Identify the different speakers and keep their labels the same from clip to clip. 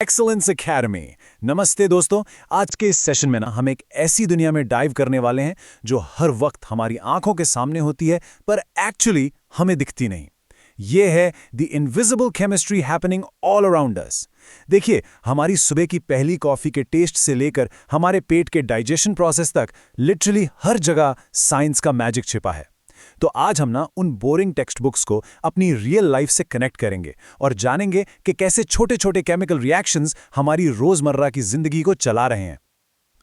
Speaker 1: Excellence academy. नमस्ते दोस्तों। आज के इस सेशन में हम एक ऐसी दुनिया में डाइव करने वाले हैं जो हर वक्त हमारी आंखों के सामने होती है पर एक्चुअली हमें दिखती नहीं। ये है the invisible chemistry happening all around us. देखिए, हमारी सुबह की पहली कॉफी के टेस्ट से लेकर हमारे पेट के डाइजेशन प्रोसेस तक लिटरली हर जगह साइंस का मैजिक छिपा है। तो आज हम उन बोरिंग टेक्स्ट बुक्स को अपनी रियल लाइफ से कनेक्ट करेंगे और जानेंगे कि कैसे छोटे छोटे केमिकल रिएक्शंस हमारी रोजमर्रा की जिंदगी को चला रहे हैं।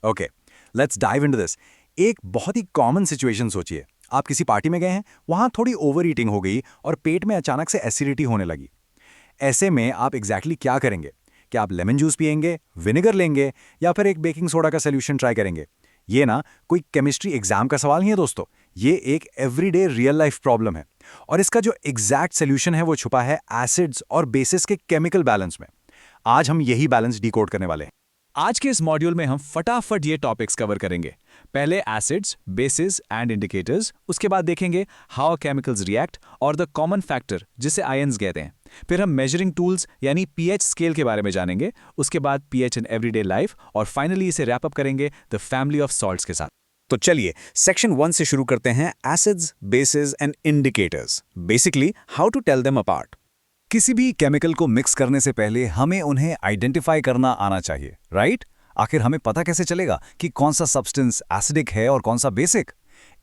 Speaker 2: Okay, let's dive into this. एक बहुत ही कॉमन सिचुएशन सोचिए। आप किसी पार्टी में गए हैं, वहां थोड़ी ओवर ईटिंग हो गई और पेट में अचानक से एसिडिटी होने लगी। ऐसे में आप एग्जैक्टली क्या करेंगे? क्या आप लेमन जूस पिएंगे, विनेगर लेंगे, या फिर एक बेकिंग सोडा का सोल्यूशन ट्राई करेंगे? ये कोई केमिस्ट्री एग्जाम का सवाल नहीं है दोस्तों। ये एक एवरीडे रियल लाइफ प्रॉब्लम है और इसका जो एग्जैक्ट सोल्यूशन है वो छुपा है एसिड्स और बेसिस के केमिकल बैलेंस में। आज हम यही बैलेंस डिकोड करने वाले हैं।
Speaker 1: आज के इस मॉड्यूल में हम फटाफट ये टॉपिक्स कवर करेंगे। पहले एसिड्स, बेसिस एंड इंडिकेटर्स, उसके बाद देखेंगे हाउ केमिकल्स रिएक्ट और द कॉमन फैक्टर जिसे आयंस कहते हैं। फिर हम मेजरिंग टूल्स यानी पीएच स्केल के बारे में जानेंगे, उसके बाद पीएच इन एवरीडे लाइफ और फाइनली इसे रैप अप करेंगे द फैमिली ऑफ सॉल्ट्स के साथ।
Speaker 2: तो चलिए सेक्शन 1 से शुरू करते हैं, acids, bases and indicators. Basically how to tell them apart.
Speaker 1: किसी भी केमिकल को मिक्स करने से पहले हमें उन्हें आइडेंटिफाई करना आना चाहिए, राइट? आखिर हमें पता कैसे चलेगा कि कौन सा सब्सटेंस एसिडिक है और कौन सा बेसिक?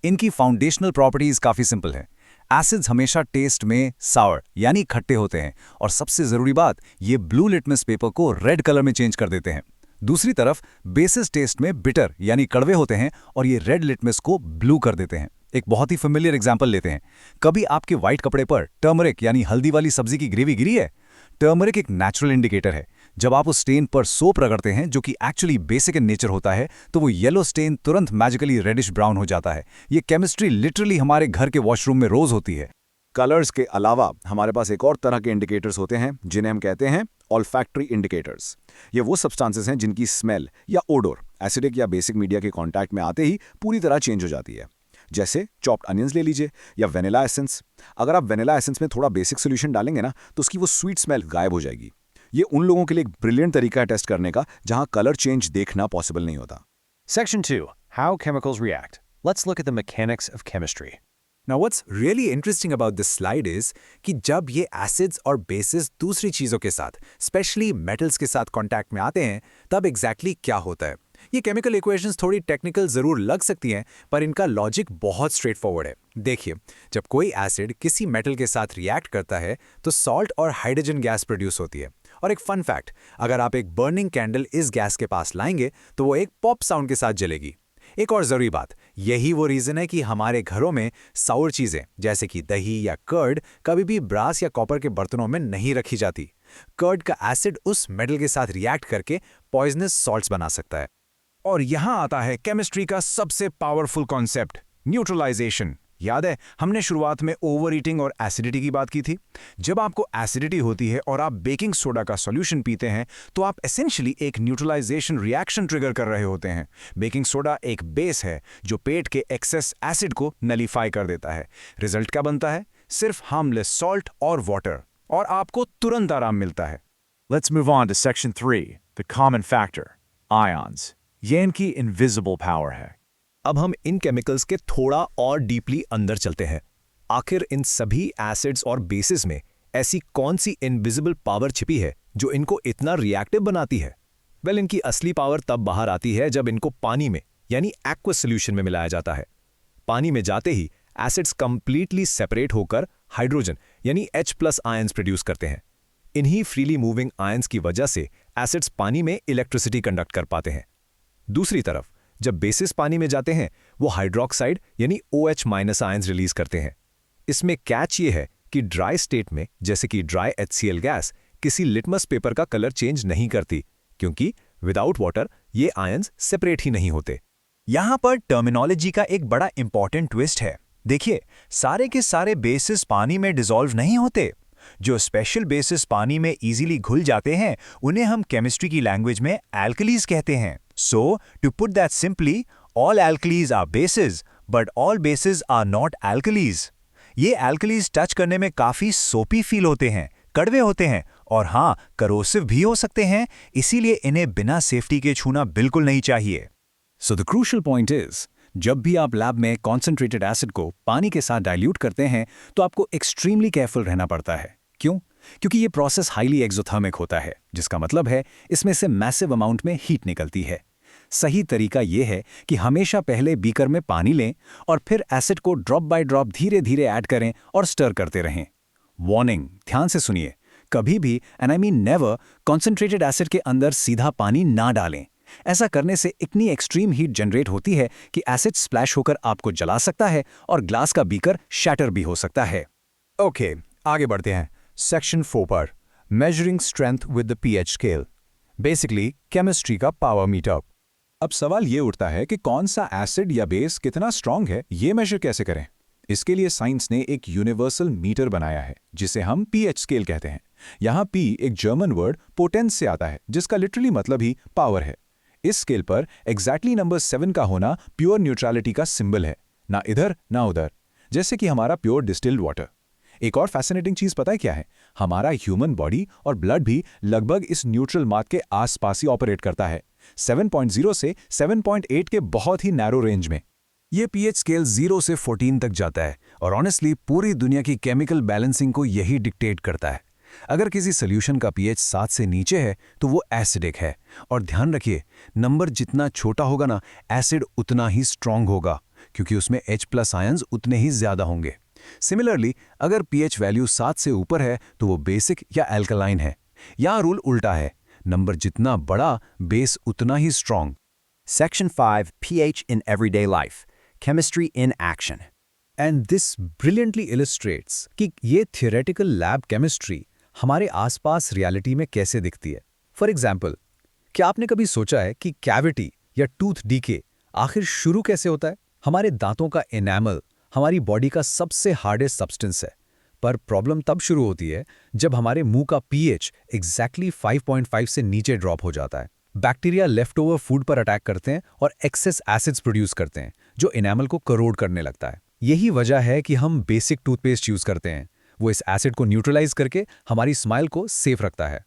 Speaker 1: इनकी फाउंडेशनल प्रॉपर्टीज काफी सिंपल है। एसिड्स हमेशा टेस्ट में सावर यानी खट्टे होते हैं और सबसे जरूरी बात, ये ब्लू लिटमस पेपर को रेड कलर में चेंज कर देते हैं। दूसरी तरफ बेसिस टेस्ट में बिटर यानी कड़वे होते हैं और ये रेड लिटमस को ब्लू कर देते हैं। एक बहुत ही फेमिलियर एग्जांपल लेते हैं। कभी आपके व्हाइट कपड़े पर टर्मरिक यानी हल्दी वाली सब्जी की ग्रेवी गिरी है? टर्मरिक एक नेचुरल इंडिकेटर है। जब आप उस स्टेन पर सोप रगड़ते हैं जो कि एक्चुअली बेसिक इन नेचर होता है, तो वो येलो स्टेन तुरंत मैजिकली रेडिश ब्राउन हो जाता है। ये केमिस्ट्री लिटरली हमारे घर के वॉशरूम में रोज होती है।
Speaker 2: कलर्स के अलावा हमारे पास एक और तरह के इंडिकेटर्स होते हैं जिन्हें हम कहते हैं ऑल्फैक्टरी इंडिकेटर्स। ये वो सब्सटेंसेस हैं जिनकी स्मेल या ओडोर एसिडिक या बेसिक मीडिया के कांटेक्ट में आते ही पूरी तरह चेंज हो जाती है। जैसे चॉप्ड अनियंस ले लीजिए या वेनिला एसेंस। अगर आप वेनिला एसेंस में थोड़ा बेसिक सोल्यूशन डालेंगे तो उसकी वो स्वीट स्मेल गायब हो जाएगी। ये उन लोगों के लिए एक ब्रिलियंट तरीका है टेस्ट करने का जहां कलर चेंज देखना पॉसिबल नहीं होता।
Speaker 3: Section 2. How chemicals react. Let's look at the mechanics of chemistry.
Speaker 1: Now what's really interesting about this slide is कि जब ये एसिड्स और बेसिस दूसरी चीज़ों के साथ, स्पेशली मेटल्स के साथ कांटेक्ट में आते हैं, तब एग्जैक्टली क्या होता है। ये केमिकल इक्वेशंस थोड़ी टेक्निकल ज़रूर लग सकती हैं, पर इनका लॉजिक बहुत स्ट्रेट फॉरवर्ड है। देखिए, जब कोई एसिड किसी मेटल के साथ रिएक्ट करता है तो सॉल्ट और हाइड्रोजन गैस प्रोड्यूस होती है। और एक फन फैक्ट, अगर आप एक बर्निंग कैंडल इस गैस के पास लाएंगे तो वो एक पॉप साउंड के साथ जलेगी। एक और जरूरी बात, यही वो रीजन है कि हमारे घरों में साउर चीजें जैसे कि दही या कर्ड कभी भी ब्रास या कॉपर के बर्तनों में नहीं रखी जाती। कर्ड का एसिड उस मेटल के साथ रिएक्ट करके पॉइजनस सॉल्ट्स बना सकता है। और यहां आता है केमिस्ट्री का सबसे पावरफुल कॉन्सेप्ट, न्यूट्रलाइजेशन। याद है, हमने शुरुआत में ओवर ईटिंग और एसिडिटी की बात की थी। जब आपको एसिडिटी होती है और आप बेकिंग सोडा का सॉल्यूशन पीते हैं तो आप एसेंशियली एक न्यूट्रलाइजेशन रिएक्शन ट्रिगर कर रहे होते हैं। बेकिंग सोडा एक बेस है जो पेट के एक्सेस एसिड को नलीफाई कर देता है। रिजल्ट क्या बनता है? सिर्फ हार्मलेस सॉल्ट और वाटर, और आपको तुरंत आराम मिलता है।
Speaker 3: Let's move on to Section 3. The common factor. Ions. ये इनकी invisible power है।
Speaker 4: अब हम इन केमिकल्स के थोड़ा और डीपली अंदर चलते हैं। आखिर इन सभी एसिड्स और बेसिस में ऐसी कौन सी इनविजिबल पावर छिपी है जो इनको इतना रिएक्टिव बनाती है? वेल, इनकी असली पावर तब बाहर आती है जब इनको पानी में यानी एक्वस सॉल्यूशन में मिलाया जाता है। पानी में जाते ही एसिड्स कंप्लीटली सेपरेट होकर हाइड्रोजन यानी H+ आयंस प्रोड्यूस करते हैं। इन्हीं फ्रीली मूविंग आयंस की वजह से एसिड्स पानी में इलेक्ट्रिसिटी कंडक्ट कर पाते हैं। दूसरी तरफ जब बेसिस पानी में जाते हैं वो हाइड्रोक्साइड यानी OH- आयंस रिलीज करते हैं। इसमें कैच ये है कि ड्राई स्टेट में जैसे कि ड्राई HCl गैस किसी लिटमस पेपर का कलर चेंज नहीं करती, क्योंकि विदाउट वाटर ये आयंस सेपरेट ही नहीं होते।
Speaker 1: यहां पर टर्मिनोलॉजी का एक बड़ा इंपॉर्टेंट ट्विस्ट है। देखिए, सारे के सारे बेसिस पानी में डिसॉल्व नहीं होते। जो स्पेशल बेसिस पानी में इजीली घुल जाते हैं उन्हें हम केमिस्ट्री की लैंग्वेज में एल्कलीज कहते हैं। So to put that simply, all alkalis are bases but all bases are not alkalis. ये एल्कलीज टच करने में काफी सोपी फील होते हैं, कड़वे होते हैं
Speaker 2: और हाँ, करोसिव भी हो सकते हैं, इसीलिए इन्हें बिना सेफ्टी के छूना बिल्कुल नहीं चाहिए।
Speaker 1: So the crucial point is, जब भी आप लैब में कॉन्सेंट्रेटेड एसिड को पानी के साथ डाइल्यूट करते हैं तो आपको एक्सट्रीमली केयरफुल रहना पड़ता है। क्यों? क्योंकि ये प्रोसेस हाईली एक्सोथर्मिक होता है, जिसका मतलब है इसमें से मैसिव अमाउंट में हीट निकलती है। सही तरीका ये है कि हमेशा पहले बीकर में पानी लें और फिर एसिड को ड्रॉप बाय ड्रॉप धीरे धीरे ऐड करें और स्टर करते रहें। वार्निंग, ध्यान से सुनिए, कभी भी, and I mean never, concentrated acid के अंदर सीधा पानी ना डालें। ऐसा करने से इतनी एक्सट्रीम हीट जनरेट होती है कि एसिड स्प्लैश होकर आपको जला सकता है और ग्लास का बीकर शैटर भी हो सकता है।
Speaker 4: ओके, आगे बढ़ते हैं सेक्शन 4 पर, measuring strength with the pH scale, basically chemistry का पावर मीटर।
Speaker 1: अब सवाल ये उठता है कि कौन सा एसिड या बेस कितना स्ट्रांग है, ये मेजर कैसे करें? इसके लिए साइंस ने एक यूनिवर्सल मीटर बनाया है जिसे हम पीएच स्केल कहते हैं। यहाँ पी एक जर्मन वर्ड पोटेंस से आता है, जिसका लिटरली मतलब ही पावर है। इस स्केल पर एग्जैक्टली नंबर 7 का होना प्योर न्यूट्रलिटी का सिंबल है, ना इधर ना उधर, जैसे कि हमारा प्योर डिस्टिल्ड वाटर। एक और फैसिनेटिंग चीज पता है क्या है? हमारा ह्यूमन बॉडी और ब्लड भी लगभग इस न्यूट्रल मार्क के आसपास ही ऑपरेट करता है, 7.0 से 7.8 के बहुत ही नैरो रेंज में।
Speaker 4: ये पीएच स्केल 0 से 14 तक जाता है और ऑनेस्टली पूरी दुनिया की केमिकल बैलेंसिंग को यही डिक्टेट करता है। अगर किसी सोल्यूशन का पीएच 7 से नीचे है तो वो एसिडिक है, और ध्यान रखिए, नंबर जितना छोटा होगा ना, एसिड उतना ही स्ट्रांग होगा, क्योंकि उसमें H+ आयंस उतने ही ज्यादा होंगे। सिमिलरली, अगर पीएच वैल्यू 7 से ऊपर है तो वो बेसिक या एल्कलाइन है। यहाँ रूल उल्टा है, नंबर जितना बड़ा, बेस उतना ही strong.
Speaker 2: Section 5, pH in everyday life, chemistry in action.
Speaker 4: And this brilliantly illustrates कि ये थियोरेटिकल लैब केमिस्ट्री हमारे आसपास रियलिटी में कैसे दिखती है। फॉर एग्जाम्पल, क्या आपने कभी सोचा है कि कैविटी या टूथ डीके आखिर शुरू कैसे होता है? हमारे दांतों का एनामल हमारी बॉडी का सबसे हार्डेस्ट सब्सटेंस है, पर प्रॉब्लम तब शुरू होती है जब हमारे मुंह का पीएच एग्जैक्टली 5.5 से नीचे ड्रॉप हो जाता है। बैक्टीरिया लेफ्ट ओवर फूड पर अटैक करते हैं और एक्सेस एसिड्स प्रोड्यूस करते हैं, जो एनामल को करोड करने लगता है। यही वजह है कि हम बेसिक टूथपेस्ट यूज करते हैं, वो इस एसिड को न्यूट्रलाइज करके हमारी स्माइल को सेफ रखता है।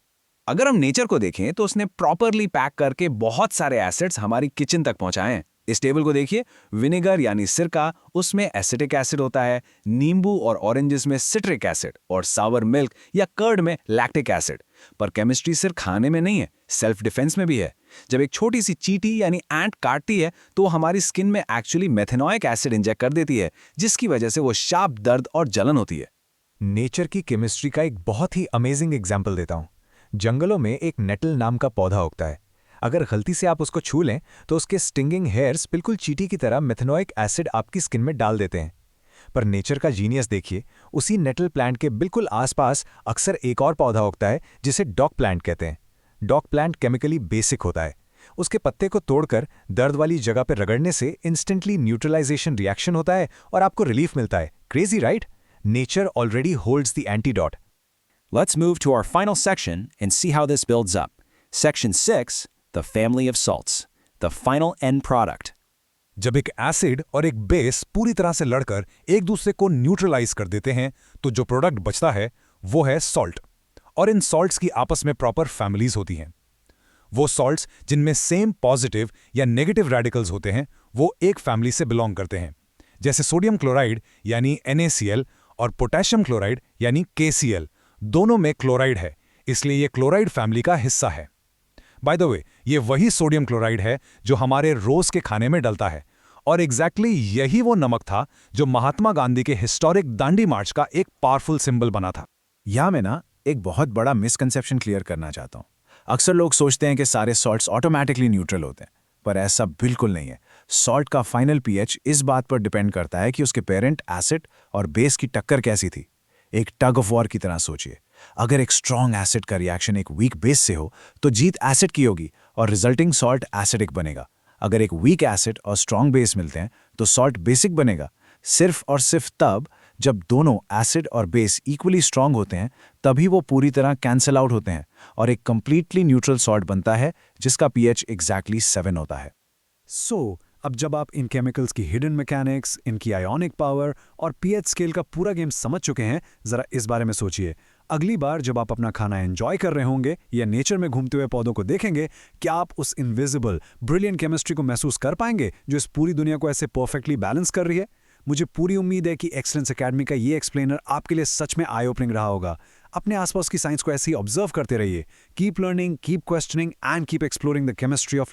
Speaker 1: अगर हम नेचर को देखें तो उसने प्रॉपरली पैक करके बहुत सारे एसिड्स हमारी किचन तक पहुंचाए हैं। इस टेबल को देखिए, विनेगर यानी सिरका, उसमें एसिटिक एसिड होता है, नींबू और ऑरेंजेस में सिट्रिक एसिड, और सावर मिल्क या कर्ड में लैक्टिक एसिड। पर केमिस्ट्री सिर्फ खाने में नहीं है, सेल्फ डिफेंस में भी है। जब एक छोटी सी चींटी यानी एंट काटती है तो वो हमारी स्किन में एक्चुअली मेथेनोइक एसिड इंजेक्ट कर देती है, जिसकी वजह से वो शार्प दर्द और जलन होती है।
Speaker 4: नेचर की केमिस्ट्री का एक बहुत ही अमेजिंग एग्जाम्पल देता हूँ। जंगलों में एक नेटल नाम का पौधा उगता है। अगर गलती से आप उसको छू लें तो उसके स्टिंगिंग हेयर्स बिल्कुल चींटी की तरह मेथेनोइक एसिड आपकी स्किन में डाल देते हैं। पर नेचर का जीनियस देखिए, उसी नेटल प्लांट के बिल्कुल आसपास अक्सर एक और पौधा उगता है जिसे डॉग प्लांट कहते हैं। डॉग प्लांट केमिकली बेसिक होता है। उसके पत्ते को तोड़कर दर्द वाली जगह पर रगड़ने से इंस्टेंटली न्यूट्रलाइजेशन रिएक्शन होता है और आपको रिलीफ मिलता है। Crazy right? Nature already holds the antidote.
Speaker 5: Let's move to our final section and see how this builds up. Section 6, the family of salts, the final end product.
Speaker 6: जब एक acid और एक बेस पूरी तरह से लड़कर एक दूसरे को न्यूट्रलाइज कर देते हैं तो जो प्रोडक्ट बचता है वो है सॉल्ट। और इन सॉल्ट्स की आपस में प्रॉपर फैमिलीज होती हैं। वो सॉल्ट्स जिनमें सेम पॉजिटिव या नेगेटिव रेडिकल्स होते हैं वो एक फैमिली से बिलोंग करते हैं, जैसे सोडियम क्लोराइड यानी NaCl और पोटेशियम क्लोराइड यानी KCl। दोनों में क्लोराइड है, इसलिए ये क्लोराइड फैमिली का हिस्सा है। बाय द वे, ये वही सोडियम क्लोराइड है जो हमारे रोज के खाने में डलता है, और एग्जैक्टली यही वो नमक था जो महात्मा गांधी के हिस्टोरिक दांडी मार्च का एक पावरफुल सिंबल बना था।
Speaker 2: यहाँ मैं ना एक बहुत बड़ा मिसकंसेप्शन क्लियर करना चाहता हूँ। अक्सर लोग सोचते हैं कि सारे सॉल्ट्स ऑटोमेटिकली न्यूट्रल होते हैं, पर ऐसा बिल्कुल नहीं है। सॉल्ट का फाइनल पीएच इस बात पर डिपेंड करता है कि उसके पेरेंट एसिड और बेस की टक्कर कैसी थी। एक टग ऑफ वॉर की तरह सोचिए। अगर एक स्ट्रॉन्ग एसिड का रिएक्शन एक वीक बेस से हो तो जीत एसिड की होगी और रिजल्टिंग सॉल्ट एसिडिक बनेगा। अगर एक वीक एसिड और स्ट्रॉन्ग बेस मिलते हैं तो सॉल्ट बेसिक बनेगा। सिर्फ और सिर्फ तब जब दोनों एसिड और बेस इक्वली स्ट्रॉन्ग होते हैं तभी वो पूरी तरह कैंसल आउट होते हैं और एक कंप्लीटली न्यूट्रल सॉल्ट बनता है जिसका पीएच एग्जैक्टली 7 होता है।
Speaker 6: अब जब आप इन केमिकल्स की हिडन मैकेनिक्स, इनकी आयोनिक पावर और पीएच स्केल का पूरा गेम समझ चुके हैं, जरा इस बारे में सोचिए। अगली बार जब आप अपना खाना एंजॉय कर रहे होंगे या नेचर में घूमते हुए पौधों को देखेंगे, क्या आप उस इनविजिबल ब्रिलियंट केमिस्ट्री को महसूस कर पाएंगे जो इस पूरी दुनिया को ऐसे परफेक्टली बैलेंस कर रही है? मुझे पूरी उम्मीद है कि एक्सीलेंस एकेडमी का ये एक्सप्लेनर आपके लिए सच में आई ओपनिंग रहा होगा। अपने आसपास की साइंस को ऐसे ही ऑब्जर्व करते रहिए। Keep learning, keep questioning and keep exploring the chemistry of